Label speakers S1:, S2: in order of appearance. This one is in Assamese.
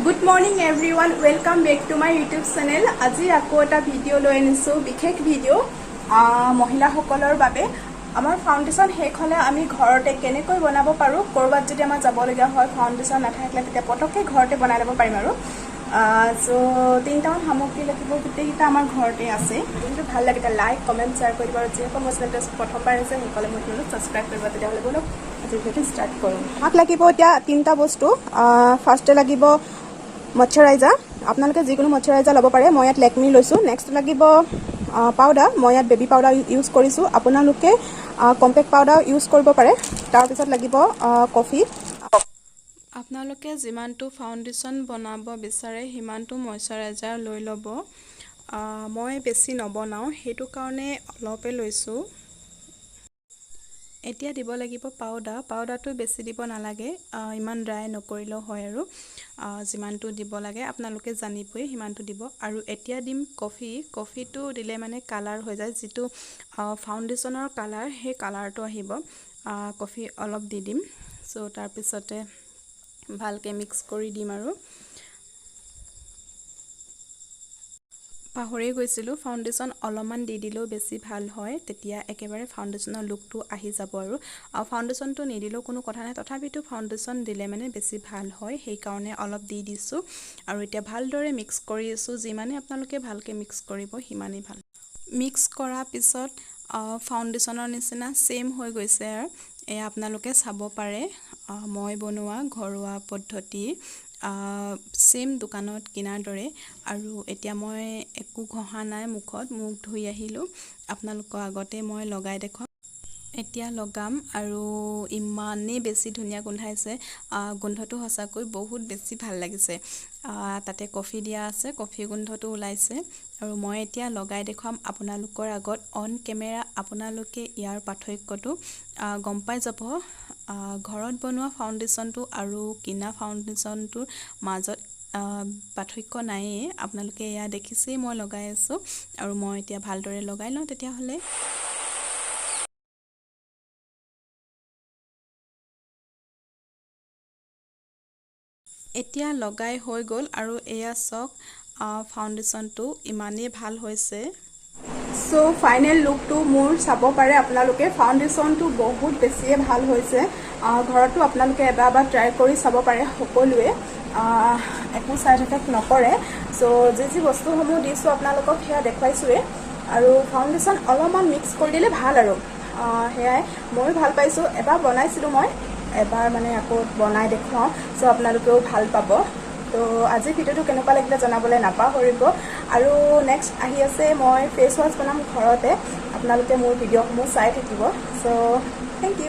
S1: Good morning everyone, welcome back to my YouTube channel. আজি আকৌ এটা ভিডিও লৈ আনিছো বিশেষ ভিডিও মহিলা সকলৰ বাবে আমাৰ ফাউন্ডেশন শেষ হলে আমি ঘৰতে কেনেকৈ বনাব পাৰো কৰবাত যদি আমাৰ যাব লগা হয় ফাউন্ডেশন নাথাকিলে তেতিয়া পটকে ঘৰতে বনাই লব পাৰিম আৰু সো তিনটামান সামগ্ৰী লাগিব গোটেইটা আমাৰ ঘৰতে আছে যদি ভাল লাগে তা লাইক কমেন্ট শেয়াৰ কৰিব আৰু যে কোন চেনেলটো প্ৰথমবাৰ আছে সকলে মোক সাবস্ক্ৰাইব কৰিব তেতিয়াহলে বলক আজি ভিডিও ষ্টাৰ্ট কৰো আমাক লাগিব এতিয়া তিনটা বস্তু ফাৰ্স্টে লাগিব ময়শ্চাৰাইজাৰ আপোনালোকে যিকোনো ময়শ্চাৰাইজাৰ লব পাৰে মই ইয়াত লেকমি লৈছো নেক্সট লাগিব পাউডাৰ মই ইয়াত বেবি পাউডাৰ ইউজ কৰিছো আপোনালোকে কম্পেক্ট পাউডাৰ ইউজ কৰিব পাৰে তাৰ পিছত লাগিব কফি আপোনালোকে যিমানটো ফাউন্ডেশন বনাব বিচাৰে হিমানটো ময়শ্চাৰাইজাৰ লৈ লব মই বেছি নবনাও হেতু কাৰণে অলপে লৈছো এতিয়া দিব লাগিব পাউডাৰটো বেছি দিব নালাগে ইমান ড্ৰাই নকৰিলেও হয় আৰু যিমানটো দিব লাগে আপোনালোকে জানিবই হিমানটো দিব আৰু এতিয়া দিম কফিটো দিলে মানে কালাৰ হৈ যায় যেটো ফাউন্ডেশনৰ কালাৰ হে কালাৰটো আহিব কফি অলপ দি দিম সো তাৰ পিছতে ভালকে মিক্স কৰি দিম আৰু পাহৰি গৈছিলো ফাউন্ডেশন অলপমান দি দিলেও বেছি ভাল হয় তেতিয়া একেবাৰে ফাউন্ডেশনৰ লুকটো আহি যাব আৰু ফাউন্ডেশনটো নিদিলেও কোনো কথা নাই তথাপিটো ফাউন্ডেশন দিলে মানে বেছি ভাল হয় সেই কাৰণে অলপ দি দিছো আৰু এতিয়া ভালদৰে মিক্স কৰি আছো যিমানে আপোনালোকে ভালকে মিক্স কৰিব হিমানে ভাল মিক্স কৰা পিছত ফাউন্ডেশনৰ নিচিনা সেম হৈ গৈছে আৰু এ আপোনালোকে চাব পাৰে মই বনোৱা ঘৰুৱা পদ্ধতি সেম দোকানত কিনাৰ দৰে আৰু এতিয়া মই একো ঘহা নাই মুখত মুখ ধুই আহিলো আপোনালোকৰ আগতে মই লগাই দেখুৱাম এতিয়া লগাম আৰু ইমানে বেছি ধুনিয়া গোন্ধাইছে গোন্ধটো হসাকৈ বহুত বেছি ভাল লাগিছে তাতে কফি দিয়া আছে কফি গোন্ধটো ওলাইছে আৰু মই এতিয়া লগাই দেখুৱাম আপোনালোকৰ আগত অন কেমেৰা আপোনালোকে ইয়াৰ পাৰ্থক্যটো গম পাই যাব ঘৰত বনোৱা ফাউন্ডেশনটো আৰু কিনা ফাউন্ডেশনটোৰ মাজত পাৰ্থক্য নাই আপোনালোকে ইয়া দেখিছে মই লগাই আছো আৰু মই এতিয়া ভালদৰে লগাই লওঁ তেতিয়া হলে এতিয়া লগাই হৈ গল আৰু এয়া সক ফাউন্ডেশনটো ইমানে ভাল হৈছে সো ফাইনাল লুকটো মোৰ চাব পাৰে আপোনালোকে ফাউন্ডেশনটো বহুত বেছি ভাল হৈছে ঘৰটো আপোনালোকে এবাৰ ট্ৰাই কৰি চাব পাৰে সকলোৱে একো সাইড এফেক্ট নকৰে সো যি বস্তুসমূহ দিছো আপোনালোকক হেয়া দেখাইছোৱে আৰু ফাউন্ডেশন অলপমান মিক্স কৰি দিলে ভাল আৰু হেয়াই মই ভাল পাইছো এবাৰ বনাইছিলো মই এবাৰ মানে আকৌ বনাই দেখুৱাও সো আপোনালোকেও ভাল পাব তো আজি ভিডিওটো কেনেকুৱা লাগিলে জনাবলৈ নাপাহৰিব আৰু নেক্সট আহি আছে মই ফেস ওয়াশ বনাম ঘৰতে আপোনালোকে মোৰ ভিডিওসমূহ চাই থাকিব সো থ্যাংক ইউ